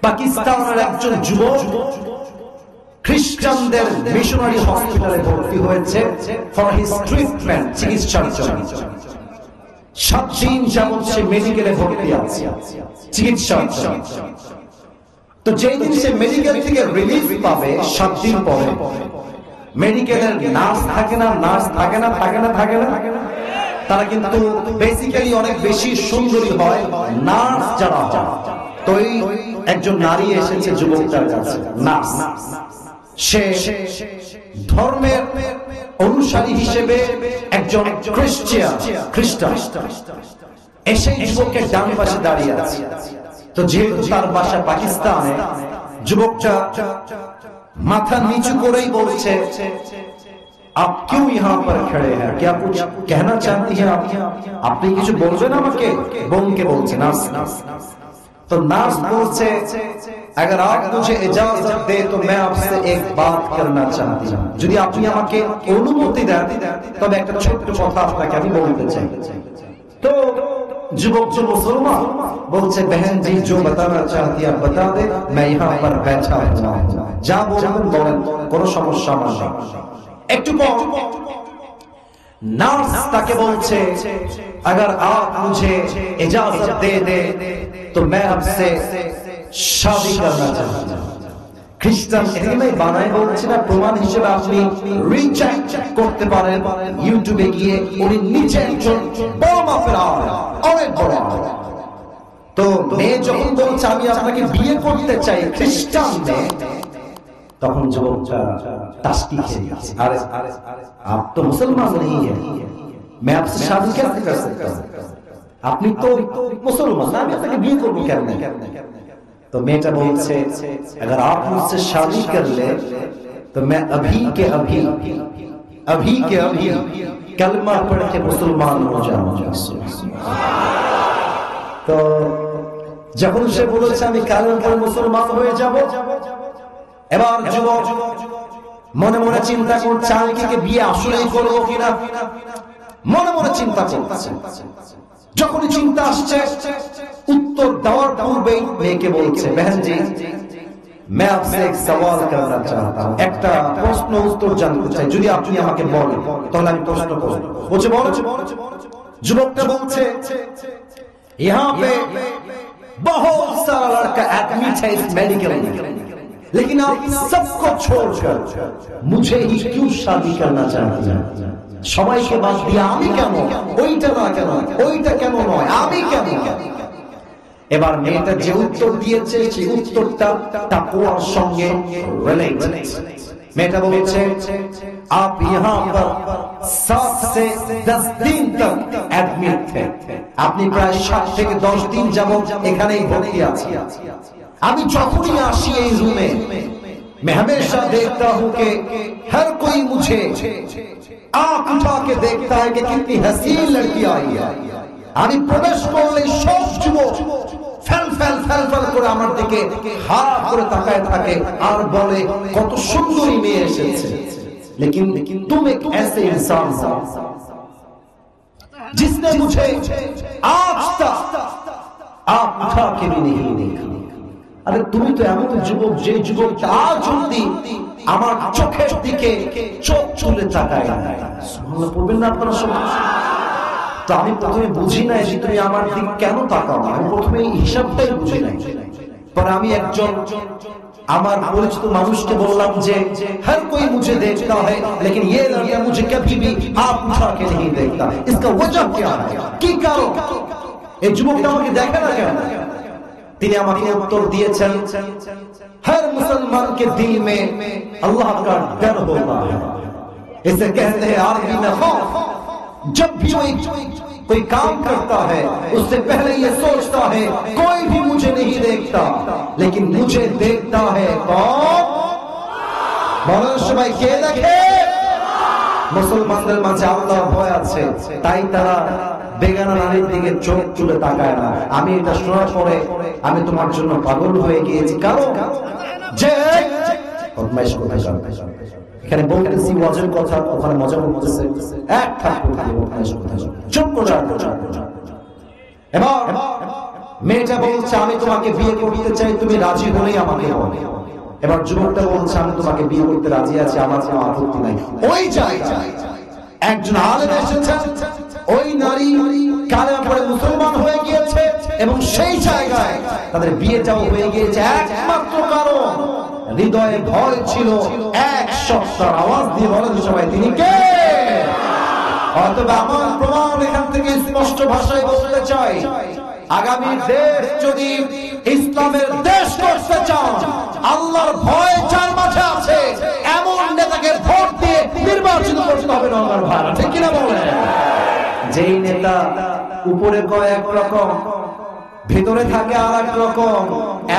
পাকিস্তানের একজন যুবক খ্রিস্টানদের মিশনারি হসপিটালে ভর্তি হয়েছে ফর হিজ ট্রিটমেন্ট, চিকিৎসার জন্য। 7 দিন যাবৎ সে মেডিকেলে ভর্তি আছে চিকিৎসার জন্য। তো যেই দিন সে মেডিকেল থেকে রিলিফ পাবে 7 দিন পরে, মেডিকেলের নার্স থাকে না, তারা কিন্তু বেসিক্যালি অনেক বেশি সুন্দরী হয় নার্স যারা হয়। তো একজন নারী এসেছে যুবকটার কাছে, নার্স। সে ধর্মের অনুসারী হিসেবে একজন খ্রিস্টান এসে যুবকের ডান পাশে দাঁড়িয়ে আছে। তো যেহেতু তার বাসা পাকিস্তানে, যুবকটা মাথা নিচু করেই বলছে, आप क्यों यहाँ पर खड़े हैं, क्या कुछ कहना चाहती हैं आप? আপনি কিছু বলবেন আমাকে? বোনকে বলছে নার্স। तो नार्स बोलছে, अगर आप मुझे इजाजत दे तो मैं आपसे एक बात करना चाहती हूँ। যদি আপনি আমাকে অনুমতি দেন তবে একটা ছোট্ট কথা আপনাকে আমি বলতে চাই। তো যুবক जो मुसलमान बोलছে, बहन जी जो बताना चाहती है बता दे, मैं यहाँ पर बैठा हूँ, যা বলবেন বলেন, কোনো সমস্যা আমার নেই। একটু পর नार्स ताके बोलছে, अगर आप मुझे इजाजत दे दे तो मैं आपसे शादी करना चाहता हूं। খ্রিস্টান এখানে বানায় বলছে না, প্রমাণ হিসেবে আপনি রিচার্জ করতে পারেন ইউটিউবে গিয়ে। উনি নিচে একজন বড় মাপের অনেক বড়। তো মেয়ে যখন বলছে আমি আপনাকে বিয়ে করতে চাই, খ্রিস্টান মেয়ে, তখন যুবকটা ताश्ती खेल गया। अरे आप तो मुसलमान नहीं है, मैं आपसे शादी कैसे कर सकता हूँ? আপনি তো মুসলমান না, আমি আপনাকে বিয়ে করবো কেন? तो मेटा बोलছে, अगर आप मुझसे शादी कर ले तो मैं अभी के अभी कलमा पढ़ के मुसलमान हो जाऊंगा। तो যখন সে বলেছে আমি কালেমা পড়ে মুসলমান হয়ে যাব, এবার যুবক মনে মনে চিন্তা করছে আমি কি বিয়ে আসলেই করবো কিনা, মনে মনে চিন্তা করছে। যখনই চিন্তা আসছে, उत्तर देওয়ার পূর্বেই মেয়েকে বলছে, बहन जी मैं आपसे एक सवाल करना चाहता हूं, একটা প্রশ্ন উত্তর জানতে চাই, যদি আপনি আমাকে বলেন তাহলে আমি প্রশ্ন করব। বলছে বলো। যুবকটা বলছে, यहाँ पे बहुत सारा लड़का एडमिट है इस मेडिकल में, लेकिन आप सबको छोड़कर मुझे ही क्यों शादी करना चाहते हैं? সবাইকে বাদ দিয়ে আমি কেন? ওইটা না কেন, ওইটা কেন নয়, আমি কেন? এবার মেয়েটা যে উত্তর দিয়েছে সেই উত্তরটা তাকওয়ার সঙ্গে রিলেটেড। মেয়েটা বলেছে, आप यहाँ पर 7 से 10 दिन तक एडमिट थे, আপনি প্রায় 7 থেকে 10 দিন যাবত এখানেই ভর্তি আছেন। আমি যখনই আসি এই রুমে, मैं हमेशा देखता हूं कि हर कोई मुझे आंख उठा के देखता है कि कितनी हसीन लड़की आई है। আমি প্রবেশ করলে সব যুবক ফেল করে আমার দিকে হা করে তাকায় থাকে আর বলে কত সুন্দরী মেয়ে এসেছে। लेकिन तुम एक ऐसे इंसान हो जिसने मुझे आज तक आंख उठा के भी नहीं देखा। আরে তুমি তো এমন যুবক যে যুবকটা আজ অবধি আমার চোখের দিকে চোখ তুলে তাকায় না। সুবহানাল্লাহ পড়বেন না আপনারা সবাই? তো আমি প্রথমে বুঝি না যে তুমি আমার দিক কেন তাকাও না, আমি প্রথমে এই হিসাবটাই বুঝি নাই। পরে আমি একজন আমার পরিচিত মানুষকে বললাম যে हर कोई मुझे देखता है लेकिन ये लड़का मुझे कभी भी आंख उठा के नहीं देखता, इसका वजह क्या है, কি কারণ এই যুবকটা আমাকে দেখে না কেন? তিনি আমাকে উত্তর দিয়েছেন, हर मुसलमान के दिल में अल्लाह का डर होता है, इसे कहते हैं आरबी में खौफ। जब भी कोई काम करता है उससे पहले ये सोचता है कोई भी मुझे नहीं देखता, लेकिन मुझे देखता है कौन? বলেন সবাই কে দেখে? মুসলমানদের মাঝে আল্লাহর ভয় আছে, তাই তারা বেগানা নারীর দিকে চোখ তুলে তাকায় না। আমি এটা শোনার পরে আমি তোমার জন্য পাগল হয়ে গিয়েছি। কারণ যে এখানে বলতেছি ওয়াজের কথা, ওখানে মজা করতেছে, এক থাপ্পড় দিয়ে চুপ করে। এবার মেয়েটা বলছে আমি তোমাকে বিয়ে করতে চাই, তুমি রাজি হলেই আমাকে বলো। এবার যুবকটা বলছে আমি তোমাকে বিয়ে করতে রাজি আছি, আমার কোনো আপত্তি নাই। ওই জায়গায় একজন আলেম এসেছেন, ওই নারী কালেমা পড়ে মুসলমান হয়ে গিয়েছে এবং সেই জায়গায় তাদের বিয়েটাও হয়ে গিয়েছে। একমাত্র কারণ হৃদয়ে ভয় ছিল। এক সপ্তাহ আওয়াজ দিয়ে বলেন সবাই তিনি কে? অথবা আমার প্রমাণ এখান থেকে স্পষ্ট ভাষায় বলতে চাই, আগামী দেশ যদি ইসলামের দেশ করতে চান, আল্লাহর ভয় যার মাঝে আছে এমন নেতাকে ভোট দিয়ে নির্বাচিত করতে হবে। আল্লাহর ভয়, ঠিক কিনা বলেন? যেই নেতা উপরে কয় এক রকম, ভেতরে থাকে আর এক রকম,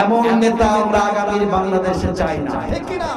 এমন নেতা আমরা আগামীর বাংলাদেশে চাই না, ঠিক কিনা?